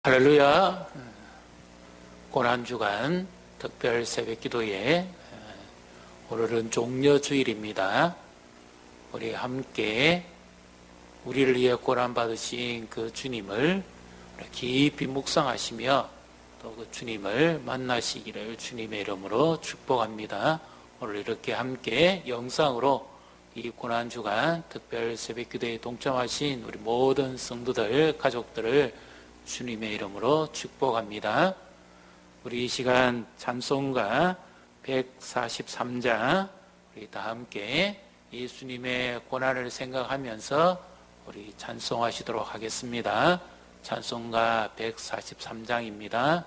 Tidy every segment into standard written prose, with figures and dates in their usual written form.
할렐루야. 고난주간 특별 새벽기도에 오늘은 종려주일입니다. 우리 함께 우리를 위해 고난받으신 그 주님을 깊이 묵상하시며 또 그 주님을 만나시기를 주님의 이름으로 축복합니다. 오늘 이렇게 함께 영상으로 이 고난주간 특별 새벽기도에 동참하신 우리 모든 성도들, 가족들을 주님의 이름으로 축복합니다. 우리 이 시간 찬송가 143장 우리 다 함께 예수님의 고난을 생각하면서 우리 찬송하시도록 하겠습니다. 찬송가 143장입니다.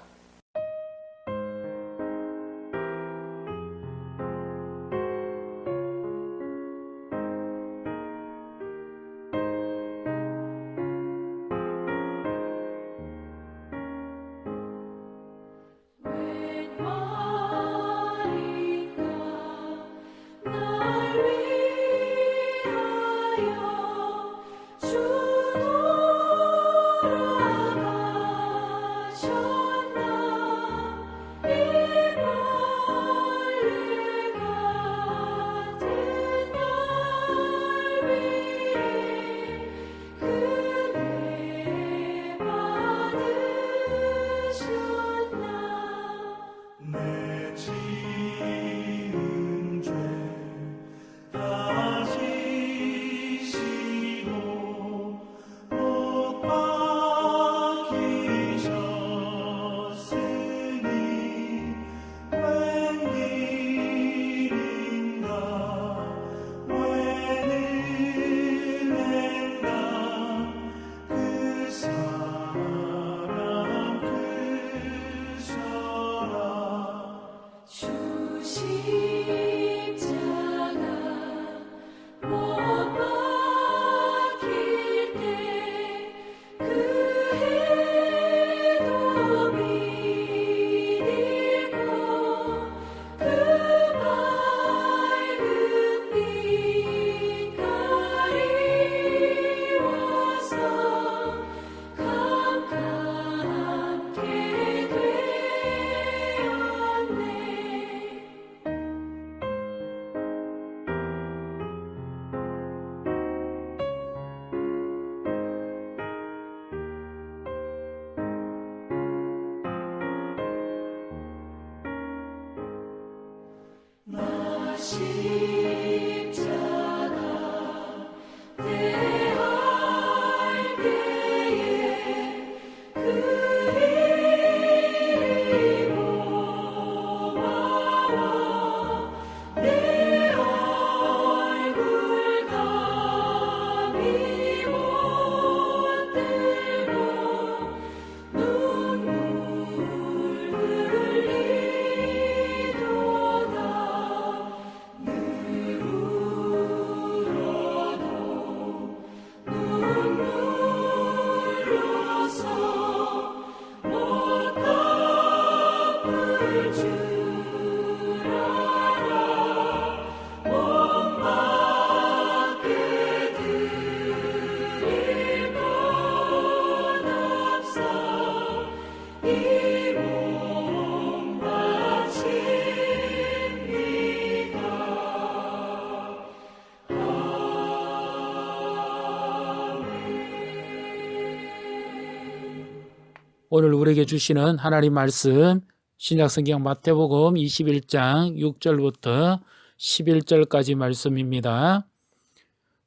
오늘 우리에게 주시는 하나님 말씀 신약성경 마태복음 21장 6절부터 11절까지 말씀입니다.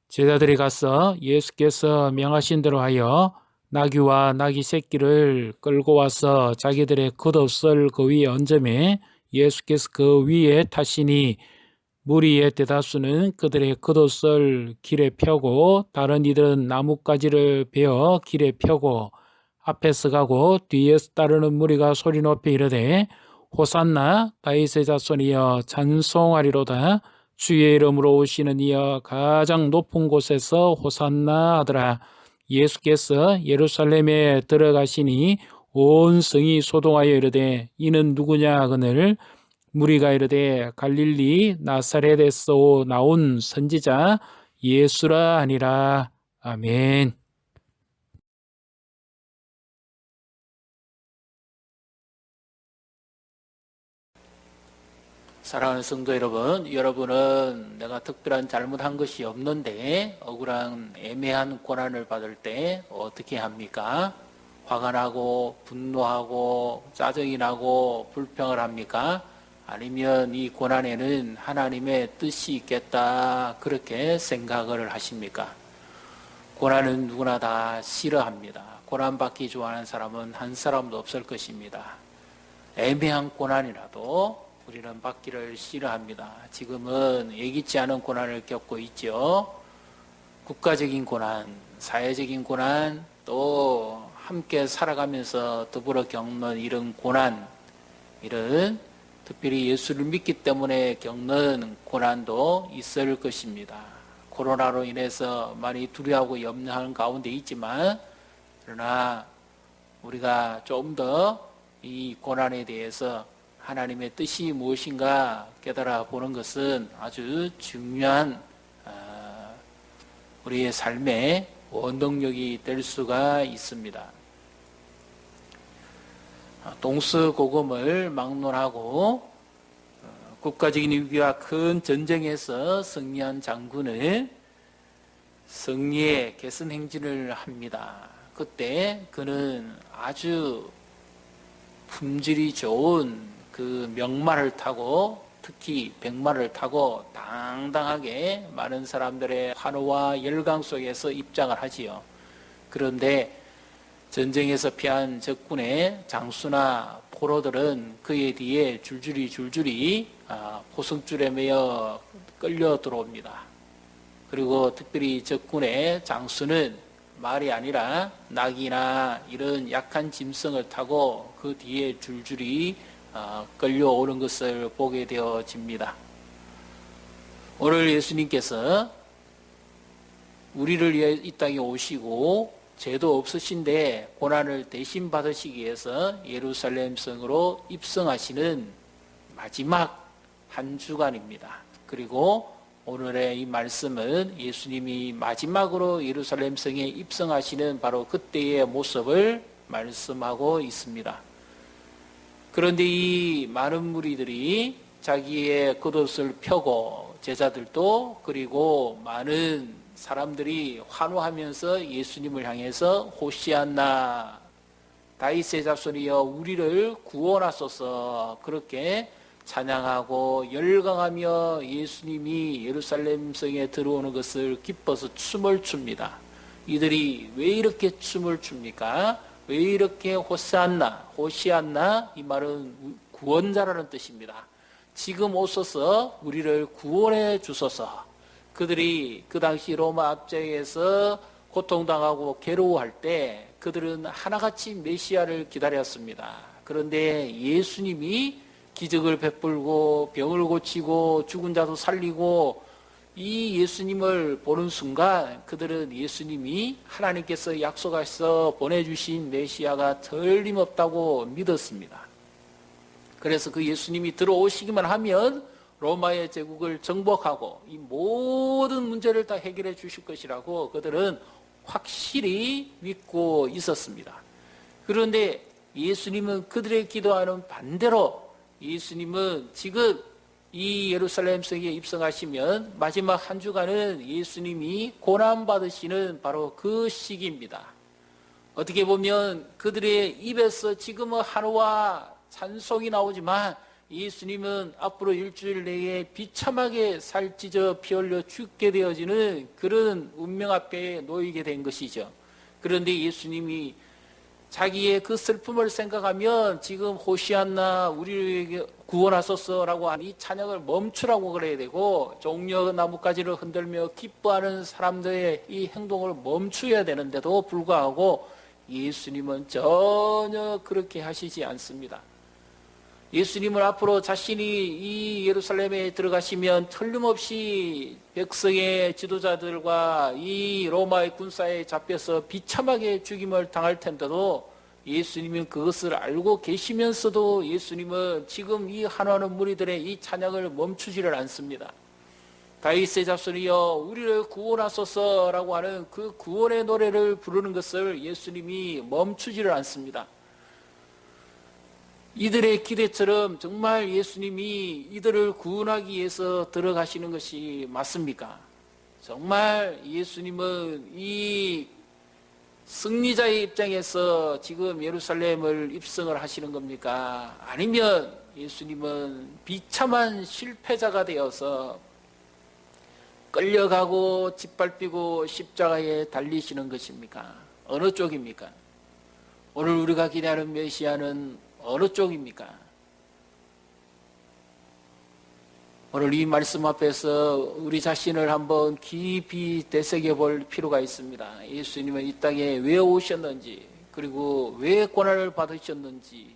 제자들이 가서 예수께서 명하신 대로 하여 나귀와 나귀 새끼를 끌고 와서 자기들의 겉옷을 그 위에 얹음에 예수께서 그 위에 타시니 무리의 대다수는 그들의 겉옷을 길에 펴고 다른 이들은 나뭇가지를 베어 길에 펴고 앞에서 가고 뒤에서 따르는 무리가 소리 높이 이르되 호산나 다윗의 자손이여 찬송하리로다 주의 이름으로 오시는 이여 가장 높은 곳에서 호산나 하더라. 예수께서 예루살렘에 들어가시니 온 성이 소동하여 이르되 이는 누구냐 하거늘 무리가 이르되 갈릴리 나사렛에서 나온 선지자 예수라 하니라. 아멘. 사랑하는 성도 여러분, 여러분은 내가 특별한 잘못한 것이 없는데 억울한 애매한 고난을 받을 때 어떻게 합니까? 화가 나고 분노하고 짜증이 나고 불평을 합니까? 아니면 이 고난에는 하나님의 뜻이 있겠다 그렇게 생각을 하십니까? 고난은 누구나 다 싫어합니다. 고난받기 좋아하는 사람은 한 사람도 없을 것입니다. 애매한 고난이라도 우리는 받기를 싫어합니다. 지금은 예기치 않은 고난을 겪고 있죠. 국가적인 고난, 사회적인 고난, 또 함께 살아가면서 더불어 겪는 이런 고난, 이런 특별히 예수를 믿기 때문에 겪는 고난도 있을 것입니다. 코로나로 인해서 많이 두려워하고 염려하는 가운데 있지만, 그러나 우리가 좀 더 이 고난에 대해서 하나님의 뜻이 무엇인가 깨달아 보는 것은 아주 중요한 우리의 삶의 원동력이 될 수가 있습니다. 동서고금을 막론하고 국가적인 위기와 큰 전쟁에서 승리한 장군은 승리의 개선 행진을 합니다. 그때 그는 아주 품질이 좋은 그 명마를 타고, 특히 백마를 타고 당당하게 많은 사람들의 환호와 열광 속에서 입장을 하지요. 그런데 전쟁에서 피한 적군의 장수나 포로들은 그에 뒤에 줄줄이 포승줄에 매여 끌려 들어옵니다. 그리고 특별히 적군의 장수는 말이 아니라 낙이나 이런 약한 짐승을 타고 그 뒤에 줄줄이 끌려오는 것을 보게 되어집니다. 오늘 예수님께서 우리를 위해 이 땅에 오시고 죄도 없으신데 고난을 대신 받으시기 위해서 예루살렘 성으로 입성하시는 마지막 한 주간입니다. 그리고 오늘의 이 말씀은 예수님이 마지막으로 예루살렘 성에 입성하시는 바로 그때의 모습을 말씀하고 있습니다. 그런데 이 많은 무리들이 자기의 겉옷을 펴고, 제자들도 그리고 많은 사람들이 환호하면서 예수님을 향해서 호시안나 다윗의 자손이여 우리를 구원하소서 그렇게 찬양하고 열광하며 예수님이 예루살렘 성에 들어오는 것을 기뻐서 춤을 춥니다. 이들이 왜 이렇게 춤을 춥니까? 왜 이렇게 호시안나 이 말은 구원자라는 뜻입니다. 지금 오소서 우리를 구원해 주소서. 그들이 그 당시 로마 압제에서 고통당하고 괴로워할 때 그들은 하나같이 메시아를 기다렸습니다. 그런데 예수님이 기적을 베풀고 병을 고치고 죽은 자도 살리고 이 예수님을 보는 순간 그들은 예수님이 하나님께서 약속하셔서 보내주신 메시아가 틀림없다고 믿었습니다. 그래서 그 예수님이 들어오시기만 하면 로마의 제국을 정복하고 이 모든 문제를 다 해결해 주실 것이라고 그들은 확실히 믿고 있었습니다. 그런데 예수님은 그들의 기도하는 반대로 예수님은 지금 이 예루살렘 성에 입성하시면 마지막 한 주간은 예수님이 고난받으시는 바로 그 시기입니다. 어떻게 보면 그들의 입에서 지금은 한우와 찬송이 나오지만 예수님은 앞으로 일주일 내에 비참하게 살찌져 피 흘려 죽게 되어지는 그런 운명 앞에 놓이게 된 것이죠. 그런데 예수님이 자기의 그 슬픔을 생각하면 지금 호시안나 우리에게 구원하소서라고 하는 이 찬양을 멈추라고 그래야 되고 종려 나뭇가지를 흔들며 기뻐하는 사람들의 이 행동을 멈춰야 되는데도 불구하고 예수님은 전혀 그렇게 하시지 않습니다. 예수님은 앞으로 자신이 이 예루살렘에 들어가시면 틀림없이 백성의 지도자들과 이 로마의 군사에 잡혀서 비참하게 죽임을 당할 텐데도 예수님은 그것을 알고 계시면서도 예수님은 지금 이 한화는 무리들의 이 찬양을 멈추지를 않습니다. 다윗의 자손이여 우리를 구원하소서라고 하는 그 구원의 노래를 부르는 것을 예수님이 멈추지를 않습니다. 이들의 기대처럼 정말 예수님이 이들을 구원하기 위해서 들어가시는 것이 맞습니까? 정말 예수님은 이 승리자의 입장에서 지금 예루살렘을 입성을 하시는 겁니까? 아니면 예수님은 비참한 실패자가 되어서 끌려가고 짓밟히고 십자가에 달리시는 것입니까? 어느 쪽입니까? 오늘 우리가 기대하는 메시아는 어느 쪽입니까? 오늘 이 말씀 앞에서 우리 자신을 한번 깊이 되새겨 볼 필요가 있습니다. 예수님은 이 땅에 왜 오셨는지, 그리고 왜 고난을 받으셨는지,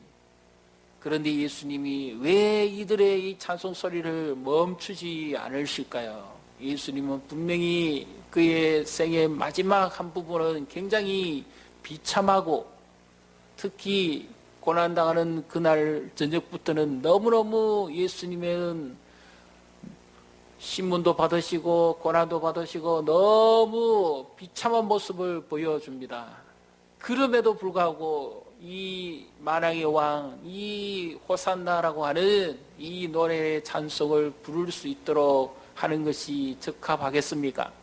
그런데 예수님이 왜 이들의 이 찬송 소리를 멈추지 않으실까요? 예수님은 분명히 그의 생의 마지막 한 부분은 굉장히 비참하고, 특히 고난당하는 그날 저녁부터는 너무너무 예수님은 신문도 받으시고 고난도 받으시고 너무 비참한 모습을 보여줍니다. 그럼에도 불구하고 이 만왕의 왕, 이 호산나라고 하는 이 노래의 찬송을 부를 수 있도록 하는 것이 적합하겠습니까?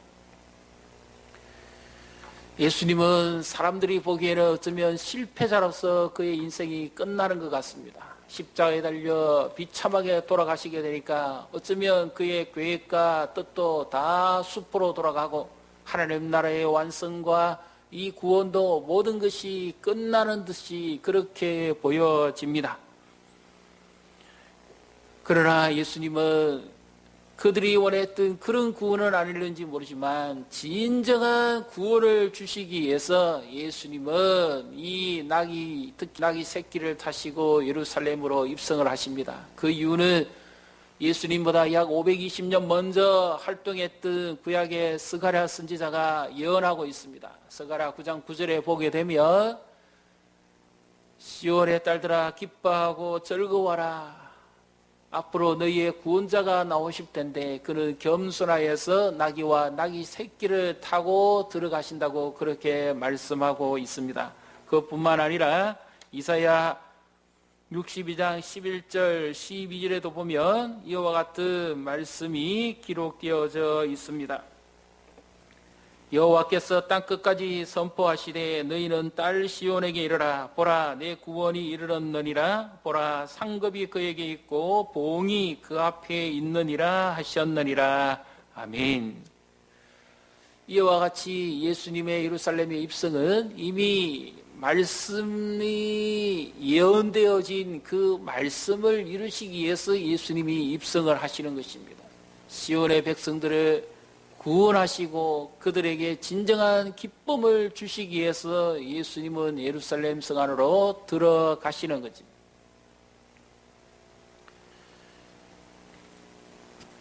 예수님은 사람들이 보기에는 어쩌면 실패자로서 그의 인생이 끝나는 것 같습니다. 십자가에 달려 비참하게 돌아가시게 되니까 어쩌면 그의 계획과 뜻도 다 수포로 돌아가고 하나님 나라의 완성과 이 구원도 모든 것이 끝나는 듯이 그렇게 보여집니다. 그러나 예수님은 그들이 원했던 그런 구원은 아닐는지 모르지만 진정한 구원을 주시기 위해서 예수님은 이 나귀, 특히 나귀 새끼를 타시고 예루살렘으로 입성을 하십니다. 그 이유는 예수님보다 약 520년 먼저 활동했던 구약의 스가랴 선지자가 예언하고 있습니다. 스가랴 9장 9절에 보게 되면 시온의 딸들아 기뻐하고 즐거워라. 앞으로 너희의 구원자가 나오실 텐데 그는 겸손하여서 나귀와 나귀 새끼를 타고 들어가신다고 그렇게 말씀하고 있습니다. 그뿐만 아니라 이사야 62장 11절 12절에도 보면 이와 같은 말씀이 기록되어져 있습니다. 여호와께서 땅끝까지 선포하시되 너희는 딸 시온에게 이르라. 보라 내 구원이 이르렀느니라. 보라 상급이 그에게 있고 보응이 그 앞에 있느니라 하셨느니라. 아멘. 이와 같이 예수님의 예루살렘의 입성은 이미 말씀이 예언되어진 그 말씀을 이루시기 위해서 예수님이 입성을 하시는 것입니다. 시온의 백성들을 구원하시고 그들에게 진정한 기쁨을 주시기 위해서 예수님은 예루살렘 성 안으로 들어가시는 거죠.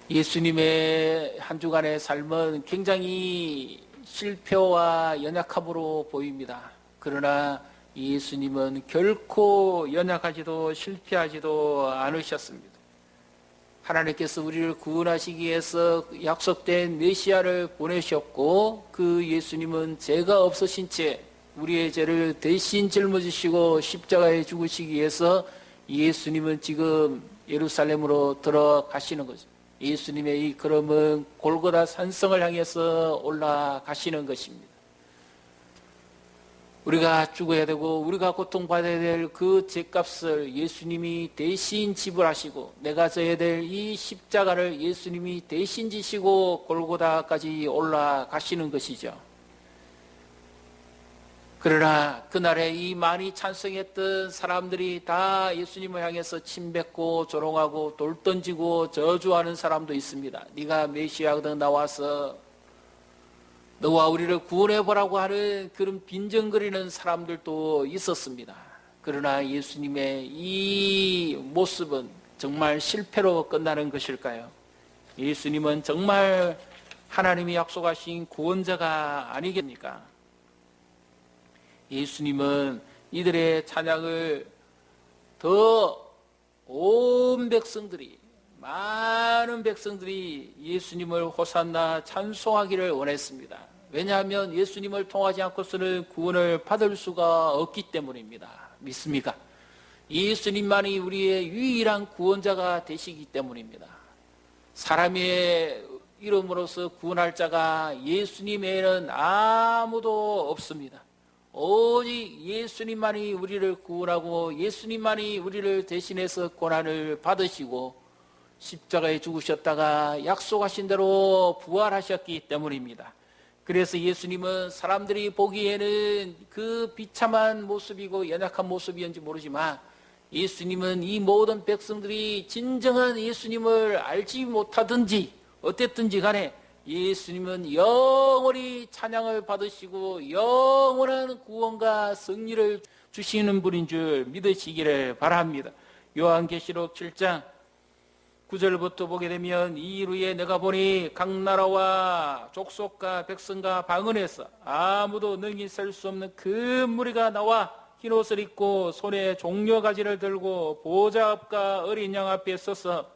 예수님의 한 주간의 삶은 굉장히 실패와 연약함으로 보입니다. 그러나 예수님은 결코 연약하지도 실패하지도 않으셨습니다. 하나님께서 우리를 구원하시기 위해서 약속된 메시아를 보내셨고 그 예수님은 죄가 없으신 채 우리의 죄를 대신 짊어지시고 십자가에 죽으시기 위해서 예수님은 지금 예루살렘으로 들어가시는 거죠. 예수님의 이 걸음은 골고다 산성을 향해서 올라가시는 것입니다. 우리가 죽어야 되고 우리가 고통받아야 될 그 죄값을 예수님이 대신 지불하시고 내가 져야 될 이 십자가를 예수님이 대신 지시고 골고다까지 올라가시는 것이죠. 그러나 그날에 이 많이 찬송했던 사람들이 다 예수님을 향해서 침뱉고 조롱하고 돌 던지고 저주하는 사람도 있습니다. 네가 메시아거든 나와서 너와 우리를 구원해보라고 하는 그런 빈정거리는 사람들도 있었습니다. 그러나 예수님의 이 모습은 정말 실패로 끝나는 것일까요? 예수님은 정말 하나님이 약속하신 구원자가 아니겠습니까? 예수님은 이들의 찬양을 더 온 백성들이 많은 백성들이 예수님을 호산나 찬송하기를 원했습니다. 왜냐하면 예수님을 통하지 않고서는 구원을 받을 수가 없기 때문입니다. 믿습니까? 예수님만이 우리의 유일한 구원자가 되시기 때문입니다. 사람의 이름으로서 구원할 자가 예수님 외에는 아무도 없습니다. 오직 예수님만이 우리를 구원하고 예수님만이 우리를 대신해서 고난을 받으시고 십자가에 죽으셨다가 약속하신 대로 부활하셨기 때문입니다. 그래서 예수님은 사람들이 보기에는 그 비참한 모습이고 연약한 모습이었는지 모르지만 예수님은 이 모든 백성들이 진정한 예수님을 알지 못하든지 어땠든지 간에 예수님은 영원히 찬양을 받으시고 영원한 구원과 승리를 주시는 분인 줄 믿으시기를 바랍니다. 요한계시록 7장 9절부터 보게 되면 이 이후에 내가 보니 각 나라와 족속과 백성과 방언에서 아무도 능히 셀 수 없는 큰 무리가 나와 흰옷을 입고 손에 종려가지를 들고 보좌 앞과 어린 양 앞에 서서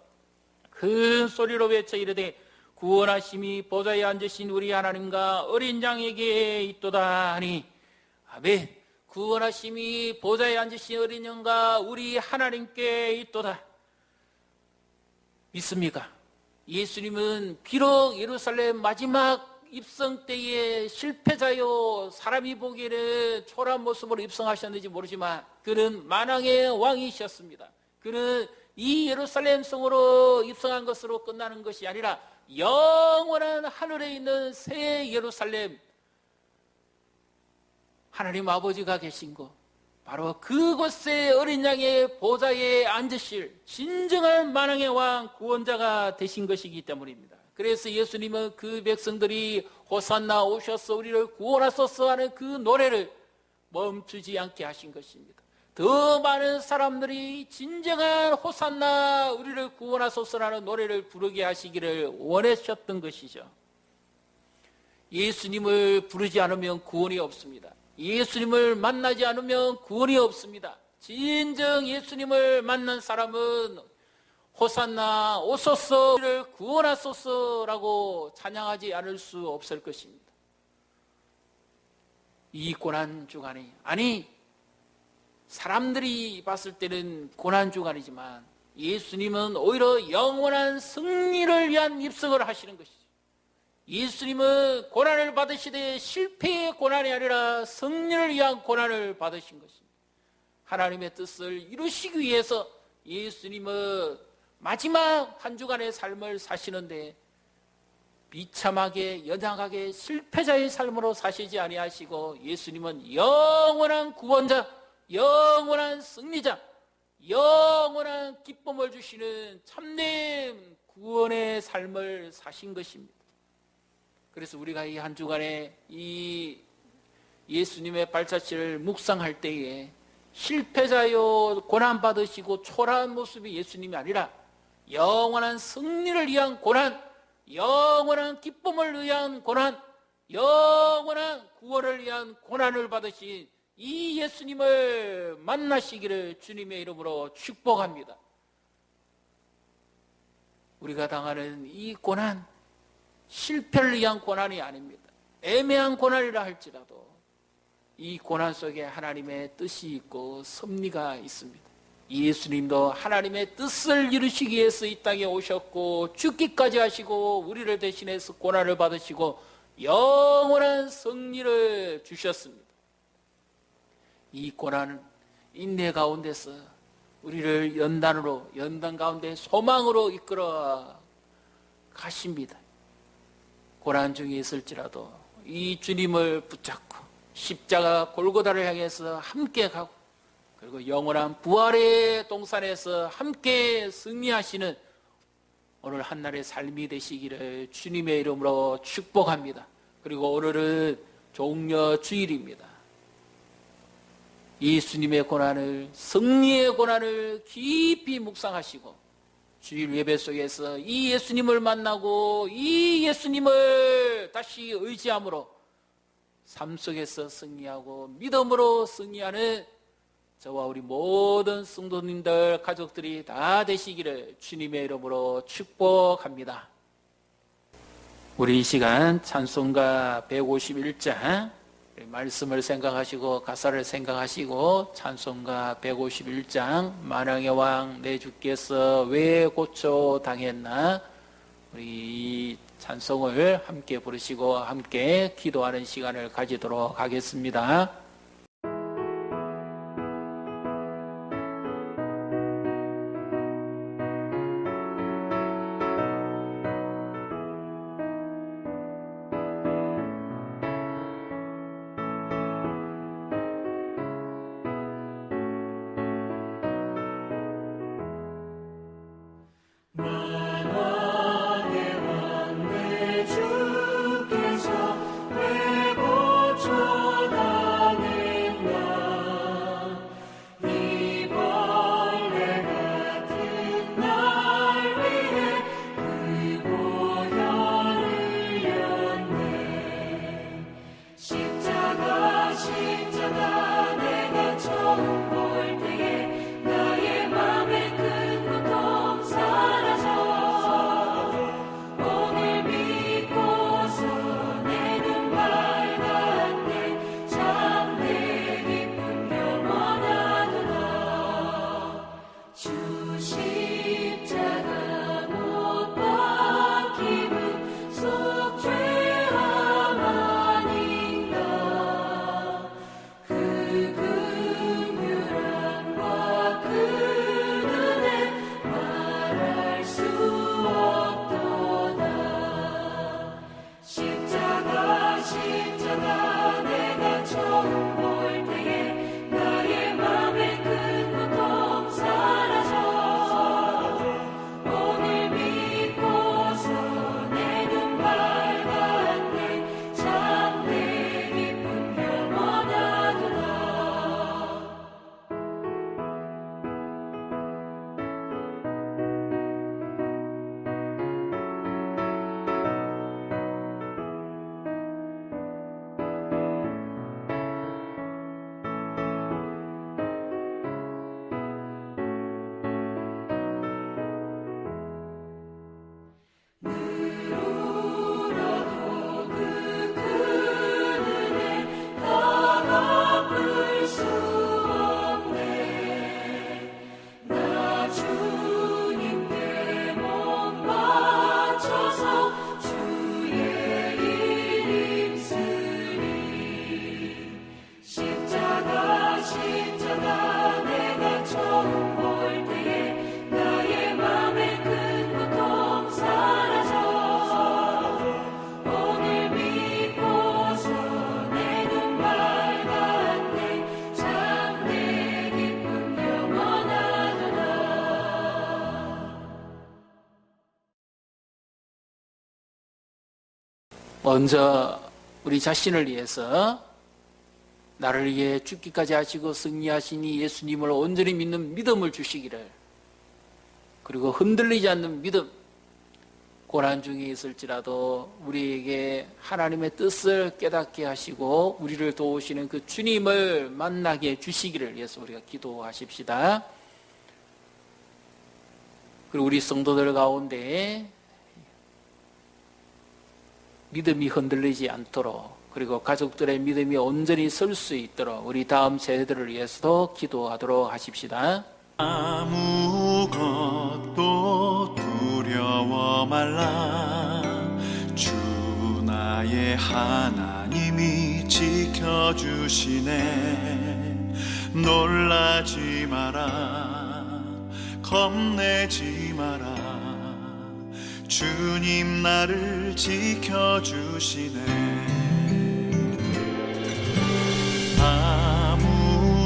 큰 소리로 외쳐 이르되 구원하심이 보좌에 앉으신 우리 하나님과 어린 양에게 있도다 하니 아멘. 구원하심이 보좌에 앉으신 어린 양과 우리 하나님께 있도다. 믿습니까? 예수님은 비록 예루살렘 마지막 입성 때에 실패자요 사람이 보기에는 초라한 모습으로 입성하셨는지 모르지만 그는 만왕의 왕이셨습니다. 그는 이 예루살렘 성으로 입성한 것으로 끝나는 것이 아니라 영원한 하늘에 있는 새 예루살렘 하나님 아버지가 계신 곳 바로 그곳에 어린 양의 보좌에 앉으실 진정한 만왕의 왕 구원자가 되신 것이기 때문입니다. 그래서 예수님은 그 백성들이 호산나 오셔서 우리를 구원하소서 하는 그 노래를 멈추지 않게 하신 것입니다. 더 많은 사람들이 진정한 호산나 우리를 구원하소서라는 노래를 부르게 하시기를 원하셨던 것이죠. 예수님을 부르지 않으면 구원이 없습니다. 예수님을 만나지 않으면 구원이 없습니다. 진정 예수님을 만난 사람은 호산나 오소서 우리를 구원하소서라고 찬양하지 않을 수 없을 것입니다. 이 고난주간이 아니 사람들이 봤을 때는 고난주간이지만 예수님은 오히려 영원한 승리를 위한 입성을 하시는 것이죠. 예수님은 고난을 받으시되 실패의 고난이 아니라 승리를 위한 고난을 받으신 것입니다. 하나님의 뜻을 이루시기 위해서 예수님은 마지막 한 주간의 삶을 사시는데 비참하게 연약하게 실패자의 삶으로 사시지 아니하시고 예수님은 영원한 구원자, 영원한 승리자, 영원한 기쁨을 주시는 참된 구원의 삶을 사신 것입니다. 그래서 우리가 이 한 주간에 이 예수님의 발자취를 묵상할 때에 실패자요 고난받으시고 초라한 모습이 예수님이 아니라 영원한 승리를 위한 고난, 영원한 기쁨을 위한 고난, 영원한 구원을 위한 고난을 받으신 이 예수님을 만나시기를 주님의 이름으로 축복합니다. 우리가 당하는 이 고난, 실패를 위한 고난이 아닙니다. 애매한 고난이라 할지라도 이 고난 속에 하나님의 뜻이 있고 섭리가 있습니다. 예수님도 하나님의 뜻을 이루시기 위해서 이 땅에 오셨고 죽기까지 하시고 우리를 대신해서 고난을 받으시고 영원한 승리를 주셨습니다. 이 고난은 인내 가운데서 우리를 연단 가운데 소망으로 이끌어 가십니다. 고난 중에 있을지라도 이 주님을 붙잡고 십자가 골고다를 향해서 함께 가고 그리고 영원한 부활의 동산에서 함께 승리하시는 오늘 한날의 삶이 되시기를 주님의 이름으로 축복합니다. 그리고 오늘은 종려 주일입니다. 예수님의 고난을, 승리의 고난을 깊이 묵상하시고 주일 예배 속에서 이 예수님을 만나고 이 예수님을 다시 의지함으로 삶 속에서 승리하고 믿음으로 승리하는 저와 우리 모든 성도님들 가족들이 다 되시기를 주님의 이름으로 축복합니다. 우리 이 시간 찬송가 151장 말씀을 생각하시고 가사를 생각하시고 찬송가 151장 만왕의 왕 내 주께서 왜 고초 당했나, 우리 이 찬송을 함께 부르시고 함께 기도하는 시간을 가지도록 하겠습니다. 먼저 우리 자신을 위해서 나를 위해 죽기까지 하시고 승리하시니 예수님을 온전히 믿는 믿음을 주시기를, 그리고 흔들리지 않는 믿음, 고난 중에 있을지라도 우리에게 하나님의 뜻을 깨닫게 하시고 우리를 도우시는 그 주님을 만나게 해주시기를 위해서 우리가 기도하십시다. 그리고 우리 성도들 가운데 믿음이 흔들리지 않도록, 그리고 가족들의 믿음이 온전히 설 수 있도록 우리 다음 세대들을 위해서도 기도하도록 하십시다. 아무것도 두려워 말라. 주 나의 하나님이 지켜주시네. 놀라지 마라, 겁내지 마라. 주님 나를 지켜주시네.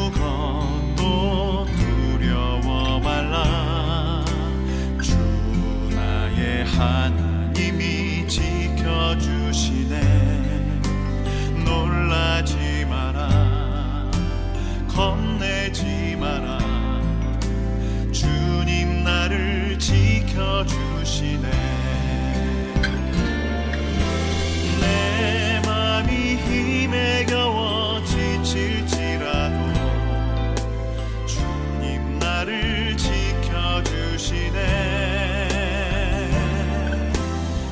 아무것도 두려워 말라. 주 나의 하나님이 지켜주시네. 놀라지 마라, 겁내지 마라. 주님 나를 지켜주시네. 내 맘이 힘에 겨워 지칠지라도 주님 나를 지켜주시네.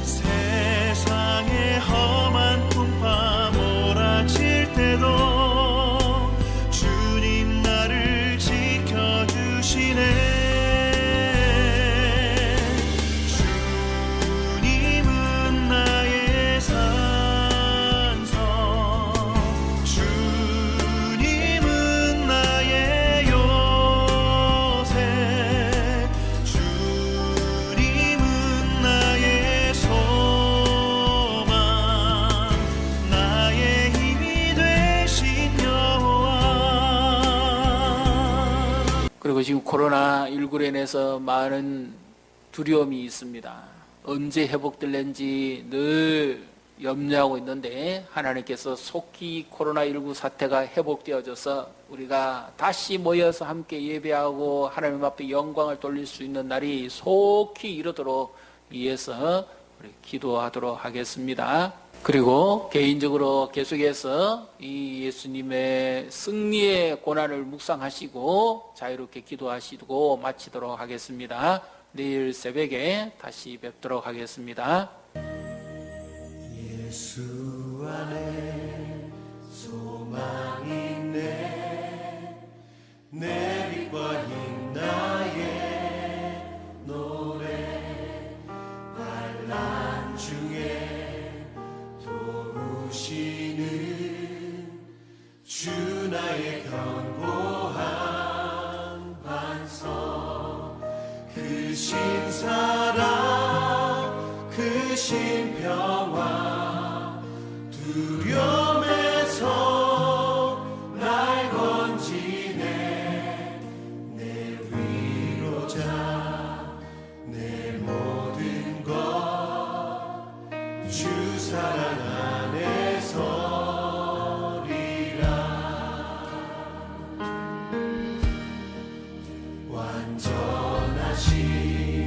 세상의 험한 풍파 몰아칠 때도 그리고 지금 코로나19로 인해서 많은 두려움이 있습니다. 언제 회복될는지 늘 염려하고 있는데 하나님께서 속히 코로나19 사태가 회복되어져서 우리가 다시 모여서 함께 예배하고 하나님 앞에 영광을 돌릴 수 있는 날이 속히 이르도록 위해서 우리 기도하도록 하겠습니다. 그리고 개인적으로 계속해서 이 예수님의 승리의 고난을 묵상하시고 자유롭게 기도하시고 마치도록 하겠습니다. 내일 새벽에 다시 뵙도록 하겠습니다. 예수 안에 소망이 있네 내 빛과 힘 나의 노래 환난 중에 도우시는 주 나의 견고한 반석 그 신사랑 그 신평화 두려움에서 날 건지네 내 위로자 내 모든 것 주 사랑 안에서리라 완전하신